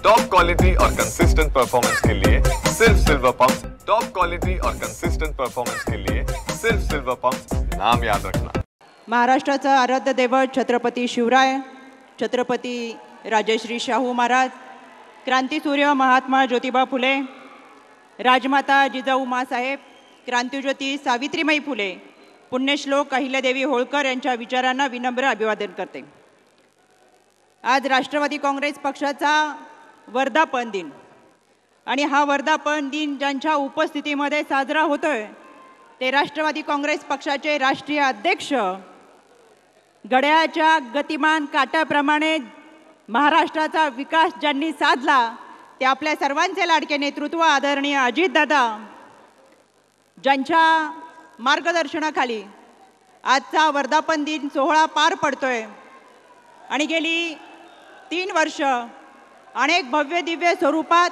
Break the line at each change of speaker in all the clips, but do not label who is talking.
Top quality और consistent performance के लिए सिर्फ सिल्वर पंप्स। टॉप क्वालिटी और कंसिस्टेंट परफॉर्मेंस के लिए सिर्फ सिल्वर पंप्स, नाम याद रखना।
महाराष्ट्राचा आराध्य दैवत छत्रपती शिवराय, छत्रपती राजश्री शाहू महाराज, क्रांतीसूर्य महात्मा ज्योतिबा फुले, राजमाता जिजाऊ माँसाहेब, क्रांतिज्योती सावित्रीबाई फुले, पुण्यश्लोक अहिल्यादेवी होळकर यांच्या विचारांना विनम्र अभिवादन करते। आज राष्ट्रवादी काँग्रेस पक्षाचा वर्धापन दिन आणि हा वर्धापन दिन ज्यांच्या उपस्थितीमध्ये साजरा होतोय ते राष्ट्रवादी काँग्रेस पक्षाचे राष्ट्रीय अध्यक्ष, घड्याळाच्या गतिमान काट्याप्रमाणे महाराष्ट्राचा विकास ज्यांनी साधला ते आपल्या सर्वांचे लाडके नेतृत्व आदरणीय अजितदादा, ज्यांच्या मार्गदर्शनाखाली आजचा वर्धापन दिन सोहळा पार पडतोय आणि गेली 3 वर्ष अनेक भव्य दिव्य स्वरूपात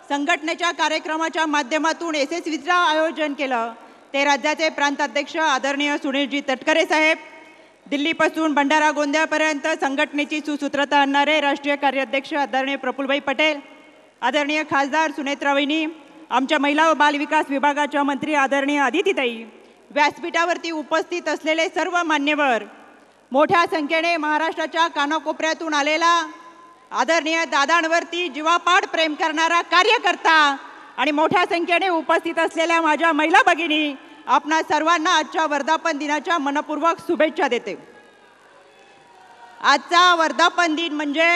संघटनेच्या कार्यक्रमाच्या माध्यमातून यशस्वीचं आयोजन केलं ते राज्याचे प्रांताध्यक्ष आदरणीय सुनीलजी तटकरे साहेब, दिल्लीपासून भंडारा गोंदियापर्यंत संघटनेची सुसूत्रता आणणारे राष्ट्रीय कार्याध्यक्ष आदरणीय प्रफुल्लभाई पटेल, आदरणीय खासदार सुनेत्रा वहिनी, आमच्या महिला व बाल विकास विभागाच्या मंत्री आदरणीय अदितीताई, व्यासपीठावरती उपस्थित असलेले सर्व मान्यवर, मोठ्या संख्येने महाराष्ट्राच्या कानाकोपऱ्यातून आलेला आदरणीय दादांवरती जीवापाड प्रेम करणारा कार्यकर्ता आणि मोठ्या संख्येने उपस्थित असलेल्या माझ्या महिला भगिनी, आपणा सर्वांना आजच्या वर्धापन दिनाच्या मनपूर्वक शुभेच्छा देते। आजचा वर्धापन दिन म्हणजे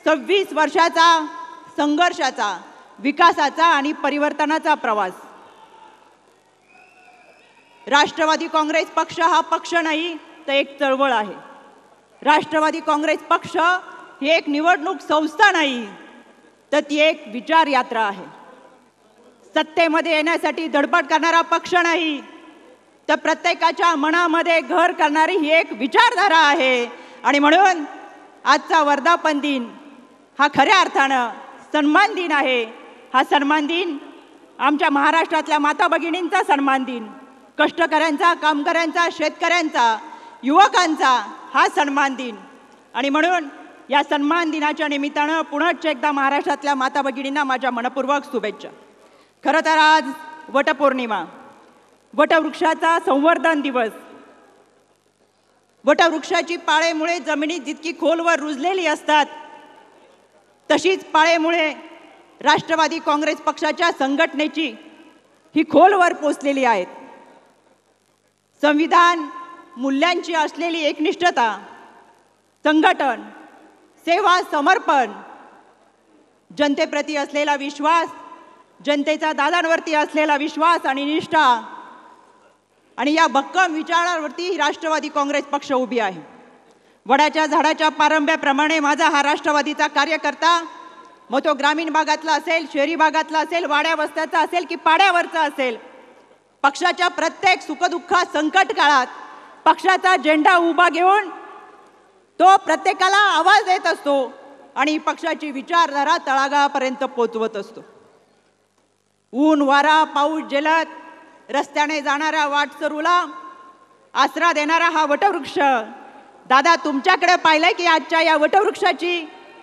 26 वर्षाचा संघर्षाचा, विकासाचा आणि परिवर्तनाचा प्रवास। राष्ट्रवादी काँग्रेस पक्ष हा पक्ष नाही तर एक चळवळ आहे। राष्ट्रवादी काँग्रेस पक्ष ही एक निवडणूक संस्था नाही तर ती एक विचार यात्रा आहे। सत्तेमध्ये येण्यासाठी धडपड करणारा पक्ष नाही तर प्रत्येकाच्या मनामध्ये घर करणारी ही एक विचारधारा आहे। आणि म्हणून आजचा वर्धापन दिन हा खऱ्या अर्थानं सन्मान दिन आहे। हा सन्मान दिन आमच्या महाराष्ट्रातल्या माता भगिनींचा सन्मान दिन, कष्टकऱ्यांचा, कामगारांचा, शेतकऱ्यांचा, युवकांचा हा सन्मान दिन। आणि म्हणून या सन्मान दिनाच्या निमित्तानं पुनश्च एकदा महाराष्ट्रातल्या माता भगिनींना माझ्या मनपूर्वक शुभेच्छा। खरं तर आज वटपौर्णिमा, वटवृक्षाचा संवर्धन दिवस। वटवृक्षाची पाळेमुळे जमिनीत जितकी खोलवर रुजलेली असतात तशीच पाळेमुळे राष्ट्रवादी काँग्रेस पक्षाच्या संघटनेची ही खोलवर पोचलेली आहेत। संविधान मूल्यांची असलेली एकनिष्ठता, संघटन, सेवा, समर्पण, जनतेप्रती असलेला विश्वास, जनतेचा दादांवरती असलेला विश्वास आणि निष्ठा आणि या भक्कम विचारांवरती राष्ट्रवादी काँग्रेस पक्ष उभी आहे। वडाच्या झाडाच्या पारंब्याप्रमाणे माझा हा राष्ट्रवादीचा कार्यकर्ता, मग तो ग्रामीण भागातला असेल, शहरी भागातला असेल, वाड्या वस्त्याचा असेल की पाड्यावरचा असेल, पक्षाच्या प्रत्येक सुखदुःखात, संकट काळात पक्षाचा झेंडा उभा घेऊन तो प्रत्येकाला आवाज देत असतो आणि पक्षाची विचारधारा तळागाळापर्यंत पोहोचवत असतो। ऊन, वारा, पाऊस झेलत रस्त्याने जाणाऱ्या वाटसरूला आसरा देणारा हा वटवृक्ष, दादा तुमच्याकडे पाहिलं की आजच्या या वटवृक्षाची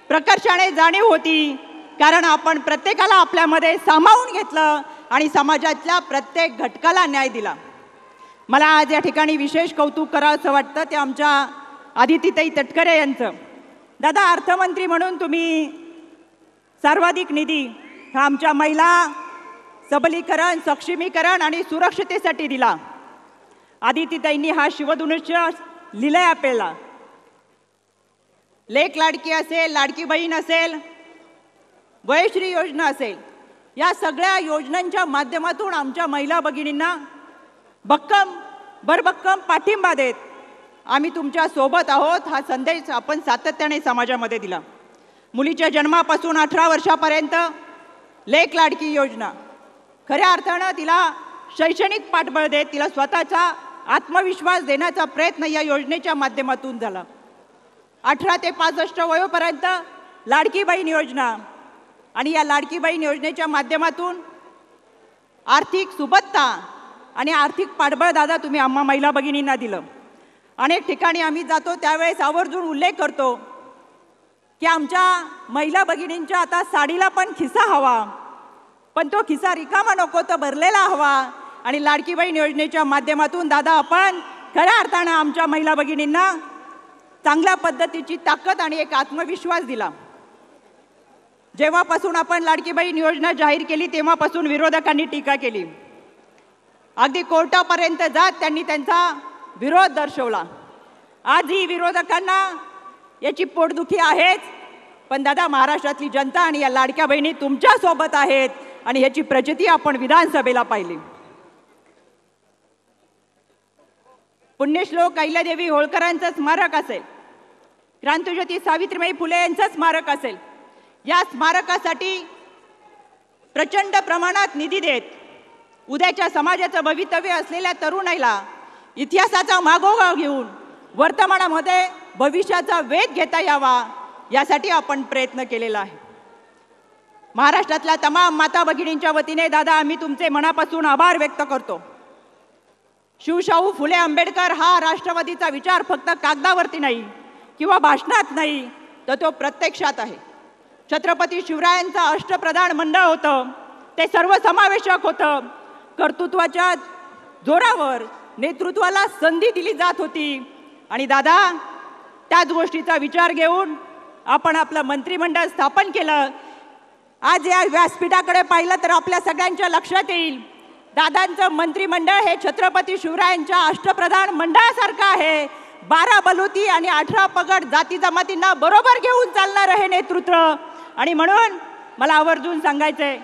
प्रकर्षाने जाणीव होती, कारण आपण प्रत्येकाला आपल्यामध्ये सामावून घेतलं आणि समाजातल्या प्रत्येक घटकाला न्याय दिला। मला आज या ठिकाणी विशेष कौतुक करावंसं वाटतं ते आमच्या अदितीताई तटकरे यांचं। दादा, अर्थमंत्री म्हणून तुम्ही सर्वाधिक निधी हा आमच्या महिला सबलीकरण, सक्षमीकरण आणि सुरक्षतेसाठी दिला। अदितीताईंनी हा शिवधनुष्य लिहिलंय आपल्याला। लेक लाडकी असेल, लाडकी बहीण असेल, वयश्री योजना असेल, या सगळ्या योजनांच्या माध्यमातून आमच्या महिला भगिनींना भरभक्कम पाठिंबा देत आम्ही तुमच्या सोबत आहोत हा संदेश आपण सातत्याने समाजामध्ये दिला। मुलीच्या जन्मापासून 18 वर्षापर्यंत लेक लाडकी योजना खऱ्या अर्थानं तिला शैक्षणिक पाठबळ देत तिला स्वतःचा आत्मविश्वास देण्याचा प्रयत्न या योजनेच्या माध्यमातून झाला। 18 ते 65 वयोपर्यंत लाडकी बहीण योजना आणि या लाडकी बहीण योजनेच्या माध्यमातून आर्थिक सुबत्ता आणि आर्थिक पाठबळ दादा तुम्ही आम्हा महिला भगिनींना दिलं। अनेक ठिकाणी आम्ही जातो त्यावेळेस आवर्जून उल्लेख करतो की आमच्या महिला भगिनींच्या आता साडीला पण खिसा हवा, पण तो खिसा रिकामा नको, तो भरलेला हवा. आणि लाडकी बहीण योजनेच्या माध्यमातून दादा आपण खऱ्या अर्थानं आमच्या महिला भगिनींना चांगल्या पद्धतीची ताकद आणि एक आत्मविश्वास दिला. जेव्हापासून आपण लाडकी बहीण योजना जाहीर केली तेव्हापासून विरोधकांनी टीका केली. अगदी कोर्टापर्यंत जात त्यांनी त्यांचा विरोध दर्शवला. आजही विरोधकांना याची पोटदुखी आहेच, पण दादा महाराष्ट्रातली जनता आणि या लाडक्या बहिणी तुमच्या सोबत आहेत आणि ह्याची प्रचिती आपण विधानसभेला पाहिली. पुण्यश्लोक अहिल्यादेवी होळकरांचं स्मारक असेल, क्रांतिज्योती सावित्रीबाई फुले यांचं स्मारक असेल, या स्मारकासाठी प्रचंड प्रमाणात निधी देत उद्याच्या समाजाचं भवितव्य असलेल्या तरुणाईला इतिहासाचा मागोवा घेऊन वर्तमानामध्ये भविष्याचा वेध घेता यावा यासाठी आपण प्रयत्न केलेला आहे. महाराष्ट्रातल्या तमाम माता भगिनींच्या वतीने दादा आम्ही तुमचे मनापासून आभार व्यक्त करतो. शिवशाहू फुले आंबेडकर हा राष्ट्रवादीचा विचार फक्त कागदावरती नाही किंवा भाषणात नाही, तर तो प्रत्यक्षात आहे. छत्रपती शिवरायांचं अष्टप्रधान मंडळ होतं, ते सर्वसमावेशक होतं. कर्तृत्वाच्या जोरावर नेतृत्वाला संधी दिली जात होती आणि दादा त्याच गोष्टीचा विचार घेऊन आपण आपलं मंत्रिमंडळ स्थापन केलं. आज या व्यासपीठाकडे पाहिलं तर आपल्या सगळ्यांच्या लक्षात येईल दादांचं मंत्रिमंडळ हे छत्रपती शिवरायांच्या अष्टप्रधान मंडळासारखं आहे. 12 बलुती आणि 18 पगड जाती जमातींना बरोबर घेऊन चालणार हे नेतृत्व. आणि म्हणून मला आवर्जून सांगायचंय,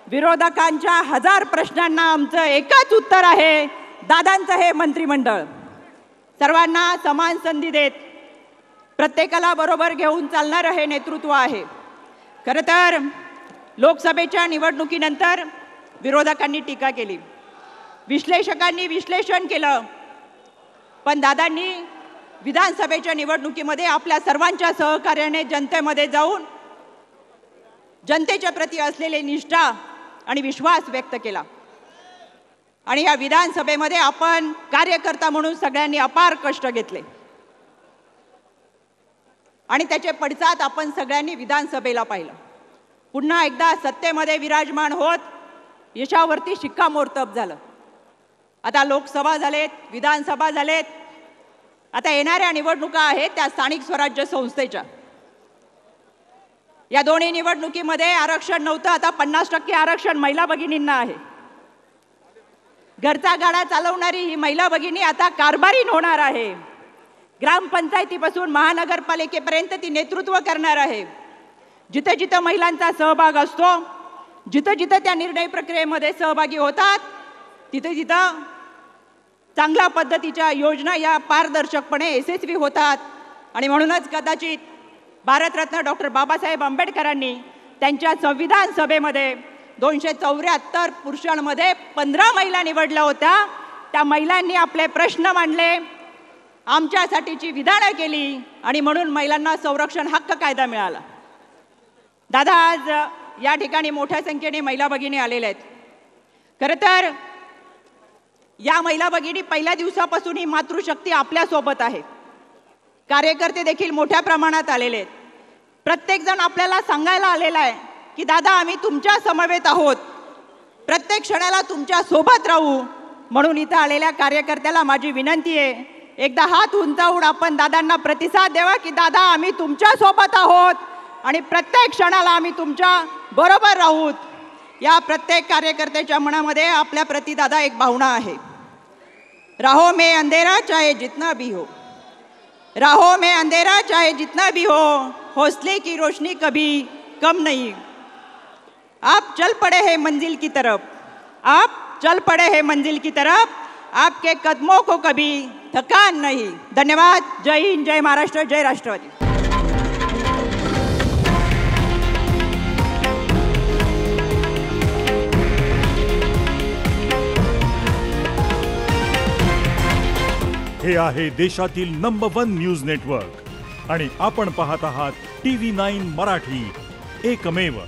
विरोधकांच्या 1000 प्रश्नांना आमचं एकच उत्तर आहे, दादांचं हे मंत्रिमंडळ सर्वांना समान संधी देत प्रत्येकाला बरोबर घेऊन चालणारं हे नेतृत्व आहे. खरं तर लोकसभेच्या निवडणुकीनंतर विरोधकांनी टीका केली, विश्लेषकांनी विश्लेषण केलं, पण दादांनी विधानसभेच्या निवडणुकीमध्ये आपल्या सर्वांच्या सहकार्याने जनतेमध्ये जाऊन जनतेच्या प्रती असलेले निष्ठा आणि विश्वास व्यक्त केला. आणि या विधानसभेमध्ये आपण कार्यकर्ता म्हणून सगळ्यांनी अपार कष्ट घेतले आणि त्याचे पडसाद आपण सगळ्यांनी विधानसभेला पाहिलं. पुन्हा एकदा सत्तेमध्ये विराजमान होत यशावरती शिक्कामोर्तब झालं. आता लोकसभा झालेत, विधानसभा झालेत, आता येणाऱ्या निवडणुका आहेत त्या स्थानिक स्वराज्य संस्थेच्या. या दोन्ही निवडणुकीमध्ये आरक्षण नव्हतं, आता 50% आरक्षण महिला भगिनींना आहे. घरचा गाडा चालवणारी ही महिला भगिनी आता कारभारीण होणार आहे. ग्रामपंचायतीपासून महानगरपालिकेपर्यंत ती नेतृत्व करणार आहे. जिथे जिथे महिलांचा सहभाग असतो, जिथे जिथे त्या निर्णय प्रक्रियेमध्ये सहभागी होतात, तिथे तिथं चांगल्या पद्धतीच्या योजना या पारदर्शकपणे यशस्वी होतात. आणि म्हणूनच कदाचित भारतरत्न डॉक्टर बाबासाहेब आंबेडकरांनी त्यांच्या संविधान सभेमध्ये 274 पुरुषांमध्ये 15 महिला निवडल्या होत्या. त्या महिलांनी आपले प्रश्न मांडले, आमच्यासाठीची विधानं केली आणि म्हणून महिलांना संरक्षण हक्क कायदा मिळाला. दादा आज या ठिकाणी मोठ्या संख्येने महिला भगिनी आलेल्या आहेत. खरं तर या महिला भगिनी पहिल्या दिवसापासून ही मातृशक्ती आपल्यासोबत आहे. कार्यकर्ते देखील मोठ्या प्रमाणात आलेले आहेत. प्रत्येक जण आपल्याला सांगायला आलेला आहे की दादा आम्ही तुमच्या समवेत आहोत, प्रत्येक क्षणाला तुमच्या सोबत राहू. म्हणून इथं आलेल्या कार्यकर्त्याला माझी विनंती आहे, एकदा हात उंचावून आपण दादांना प्रतिसाद द्यावा की दादा आम्ही तुमच्या सोबत आहोत आणि प्रत्येक क्षणाला आम्ही तुमच्या बरोबर राहूत. या प्रत्येक कार्यकर्त्याच्या मनामध्ये आपल्या प्रति दादा एक भावना आहे, राहो में अंधेरा चाहे जितना भी हो, राहो में अंधेरा चाहे जितना भी हो, हौसले की रोशनी कभी कम नहीं. आप चल पड़े हैं मंजिल की तरफ, आप चल पड़े हैं मंजिल की तरफ, आपके कदमों को कभी थकान नहीं. धन्यवाद. जय हिंद, जय महाराष्ट्र, जय राष्ट्रवादी.
हे आहे देशातील नंबर 1 न्यूज नेटवर्क आणि आपण पाहत आहात TV9 मराठी, एकमेव.